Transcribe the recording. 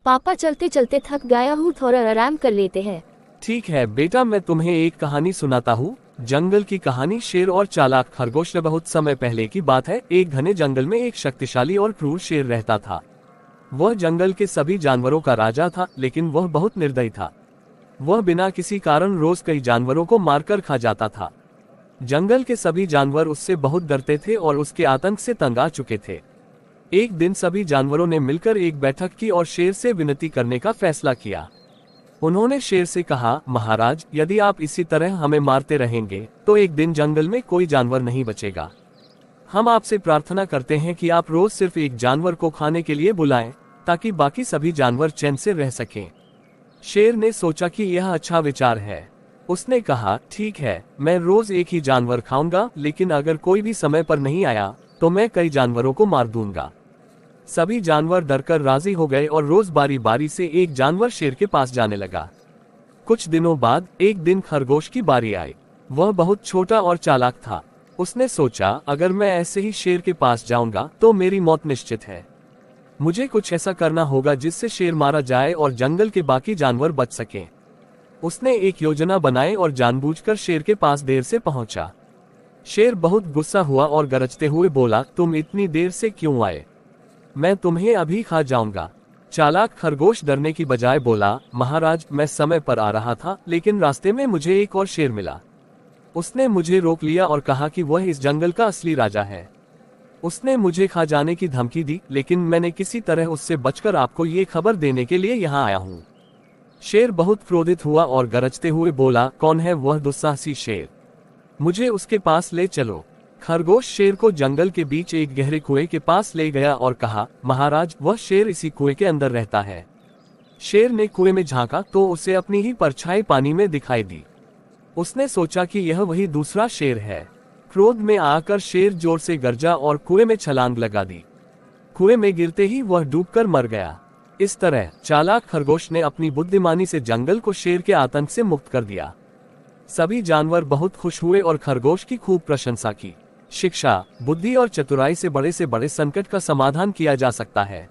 पापा चलते चलते थक गया हूँ, थोड़ा आराम कर लेते हैं। ठीक है बेटा, मैं तुम्हें एक कहानी सुनाता हूँ। जंगल की कहानी। शेर और चालाक खरगोश। बहुत समय पहले की बात है। एक घने जंगल में एक शक्तिशाली और क्रूर शेर रहता था। वह जंगल के सभी जानवरों का राजा था, लेकिन वह बहुत निर्दयी था। वह बिना किसी कारण रोज कई जानवरों को मारकर खा जाता था। जंगल के सभी जानवर उससे बहुत डरते थे और उसके आतंक से तंग आ चुके थे। एक दिन सभी जानवरों ने मिलकर एक बैठक की और शेर से विनती करने का फैसला किया। उन्होंने शेर से कहा, महाराज, यदि आप इसी तरह हमें मारते रहेंगे तो एक दिन जंगल में कोई जानवर नहीं बचेगा। हम आपसे प्रार्थना करते हैं कि आप रोज सिर्फ एक जानवर को खाने के लिए बुलाएं, ताकि बाकी सभी जानवर चैन से रह सकें। शेर ने सोचा कि यह अच्छा विचार है। उसने कहा, ठीक है, मैं रोज एक ही जानवर खाऊंगा, लेकिन अगर कोई भी समय पर नहीं आया तो मैं कई जानवरों को मार दूंगा। सभी जानवर डरकर राजी हो गए और रोज बारी बारी से एक जानवर शेर के पास जाने लगा। कुछ दिनों बाद एक दिन खरगोश की बारी आई। वह बहुत छोटा और चालाक था। उसने सोचा, अगर मैं ऐसे ही शेर के पास जाऊंगा तो मेरी मौत निश्चित है। मुझे कुछ ऐसा करना होगा जिससे शेर मारा जाए और जंगल के बाकी जानवर बच सकें। उसने एक योजना बनाई और जानबूझकर शेर के पास देर से पहुंचा। शेर बहुत गुस्सा हुआ और गरजते हुए बोला, तुम इतनी देर से क्यों आए? मैं तुम्हें अभी खा जाऊंगा। चालाक खरगोश डरने की बजाय बोला, महाराज, मैं समय पर आ रहा था, लेकिन रास्ते में मुझे एक और शेर मिला। उसने मुझे रोक लिया और कहा कि वह इस जंगल का असली राजा है। उसने मुझे खा जाने की धमकी दी, लेकिन मैंने किसी तरह उससे बचकर आपको ये खबर देने के लिए यहाँ आया हूँ। शेर बहुत क्रोधित हुआ और गरजते हुए बोला, कौन है वह दुस्साहसी शेर? मुझे उसके पास ले चलो। खरगोश शेर को जंगल के बीच एक गहरे कुएं के पास ले गया और कहा, महाराज, वह शेर इसी कुएं के अंदर रहता है। शेर ने कुएं में झांका तो उसे अपनी ही परछाई पानी में दिखाई दी। उसने सोचा कि यह वही दूसरा शेर है। क्रोध में आकर शेर जोर से गरजा और कुएं में छलांग लगा दी। कुएं में गिरते ही वह डूबकर मर गया। इस तरह चालाक खरगोश ने अपनी बुद्धिमानी से जंगल को शेर के आतंक से मुक्त कर दिया। सभी जानवर बहुत खुश हुए और खरगोश की खूब प्रशंसा की। शिक्षा, बुद्धि और चतुराई से बड़े संकट का समाधान किया जा सकता है।